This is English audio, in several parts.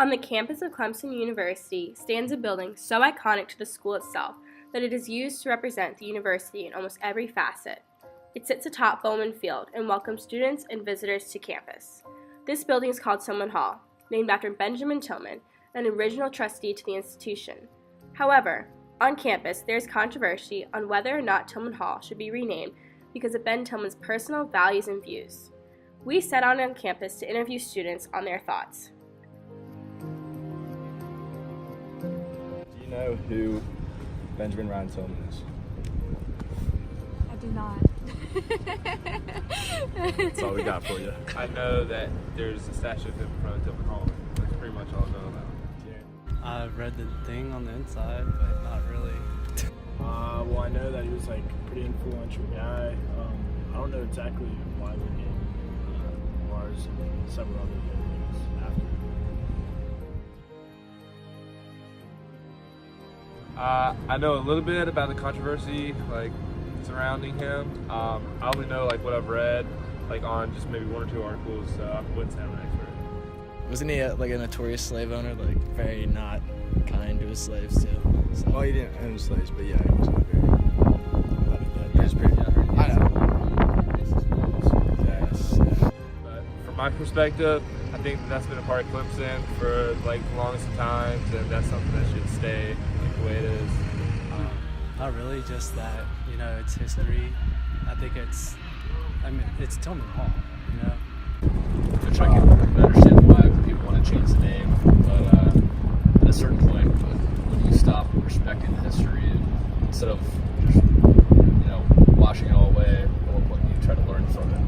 On the campus of Clemson University stands a building so iconic to the school itself that it is used to represent the university in almost every facet. It sits atop Bowman Field and welcomes students and visitors to campus. This building is called Tillman Hall, named after Benjamin Tillman, an original trustee to the institution. However, on campus there is controversy on whether or not Tillman Hall should be renamed because of Ben Tillman's personal values and views. We set out on campus to interview students on their thoughts. Do you know who Benjamin Ryan Tillman is? I do not. That's all we got for you. I know that there's a statue of him in front of Tillman Hall. That's pretty much all I know about him. I've read the thing on the inside, but not really. Well, I know that he was like a pretty influential guy. I don't know exactly why they named Mars and several other buildings after him. I know a little bit about the controversy surrounding him. I only know what I've read on just maybe one or two articles, so I wouldn't say I'm an expert. Wasn't he a notorious slave owner, very not kind to his slaves too? So. Well, he didn't own slaves, but yeah, he was not very. He was pretty. I know. Yes. But from my perspective, I think that's been a part of Clemson for the longest of times, and that's something that should stay the way it is. Not really, just that, it's history. I think it's Tillman Hall, Which I can understand why people want to change the name, but at a certain point, when you stop respecting the history, instead of just, washing it all away, at what point do you try to learn from it?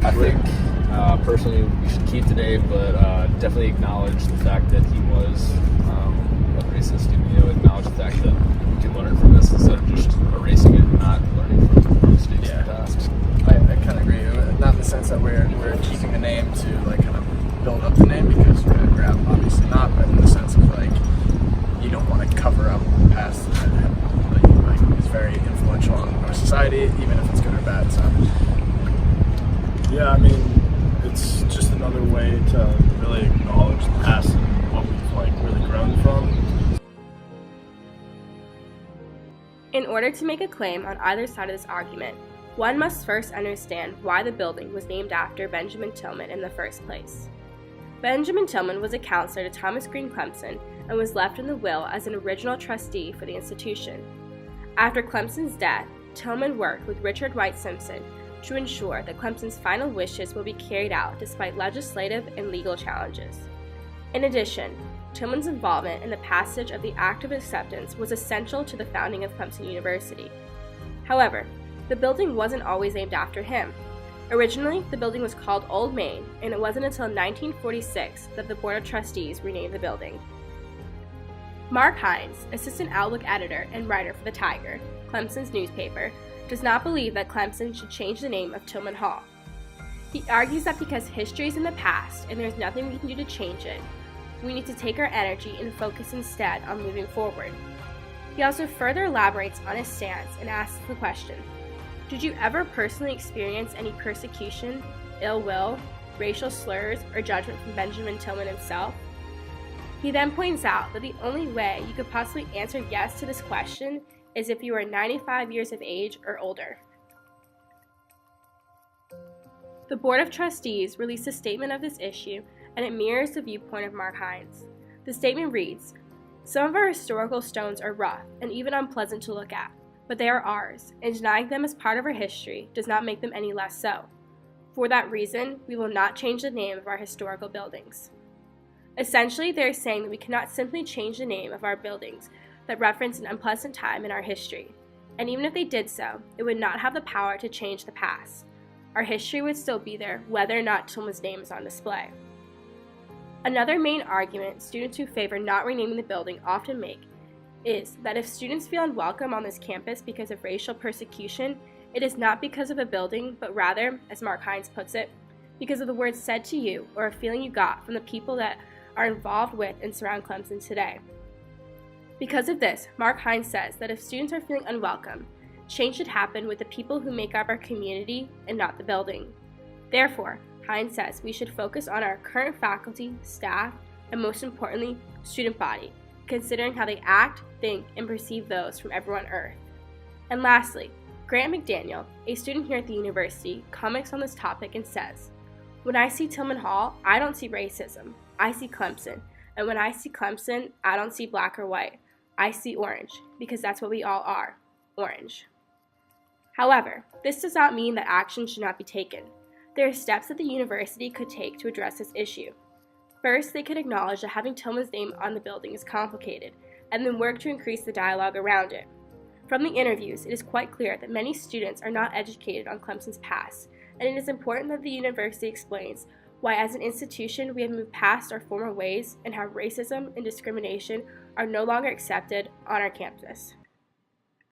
I think, personally, we should keep the name, but definitely acknowledge the fact that he was a racist, acknowledge the fact that we can learn from this instead of just erasing it and not learning from mistakes in the past. I kind of agree. Not in the sense that we're keeping the name to kind of build up the name, because we're obviously not, but in the sense of you don't want to cover up the past that is very influential on our society, even if it's good or bad. So Yeah, I mean, it's just another way to really acknowledge the past and what we've really grown from. In order to make a claim on either side of this argument, one must first understand why the building was named after Benjamin Tillman in the first place. Benjamin Tillman was a counselor to Thomas Green Clemson and was left in the will as an original trustee for the institution. After Clemson's death, Tillman worked with Richard White Simpson to ensure that Clemson's final wishes will be carried out despite legislative and legal challenges. In addition, Tillman's involvement in the passage of the Act of Acceptance was essential to the founding of Clemson University. However, the building wasn't always named after him. Originally, the building was called Old Main, and it wasn't until 1946 that the Board of Trustees renamed the building. Mark Hines, assistant Outlook editor and writer for The Tiger, Clemson's newspaper, does not believe that Clemson should change the name of Tillman Hall. He argues that because history is in the past and there's nothing we can do to change it, we need to take our energy and focus instead on moving forward. He also further elaborates on his stance and asks the question, did you ever personally experience any persecution, ill will, racial slurs, or judgment from Benjamin Tillman himself? He then points out that the only way you could possibly answer yes to this question is if you are 95 years of age or older. The Board of Trustees released a statement of this issue, and it mirrors the viewpoint of Mark Hines. The statement reads, "Some of our historical stones are rough and even unpleasant to look at, but they are ours, and denying them as part of our history does not make them any less so. For that reason, we will not change the name of our historical buildings." Essentially, they are saying that we cannot simply change the name of our buildings that reference an unpleasant time in our history, and even if they did so, it would not have the power to change the past. Our history would still be there whether or not Tillman's name is on display. Another main argument students who favor not renaming the building often make is that if students feel unwelcome on this campus because of racial persecution, it is not because of a building, but rather, as Mark Hines puts it, because of the words said to you or a feeling you got from the people that are involved with and surround Clemson today. Because of this, Mark Hines says that if students are feeling unwelcome, change should happen with the people who make up our community and not the building. Therefore, Hines says we should focus on our current faculty, staff, and most importantly, student body, considering how they act, think, and perceive those from everyone on Earth. And lastly, Grant McDaniel, a student here at the university, comments on this topic and says, "When I see Tillman Hall, I don't see racism. I see Clemson. And when I see Clemson, I don't see black or white. I see orange, because that's what we all are, orange." However, this does not mean that action should not be taken. There are steps that the university could take to address this issue. First, they could acknowledge that having Tillman's name on the building is complicated, and then work to increase the dialogue around it. From the interviews, it is quite clear that many students are not educated on Clemson's past, and it is important that the university explains why as an institution we have moved past our former ways and how racism and discrimination are no longer accepted on our campus.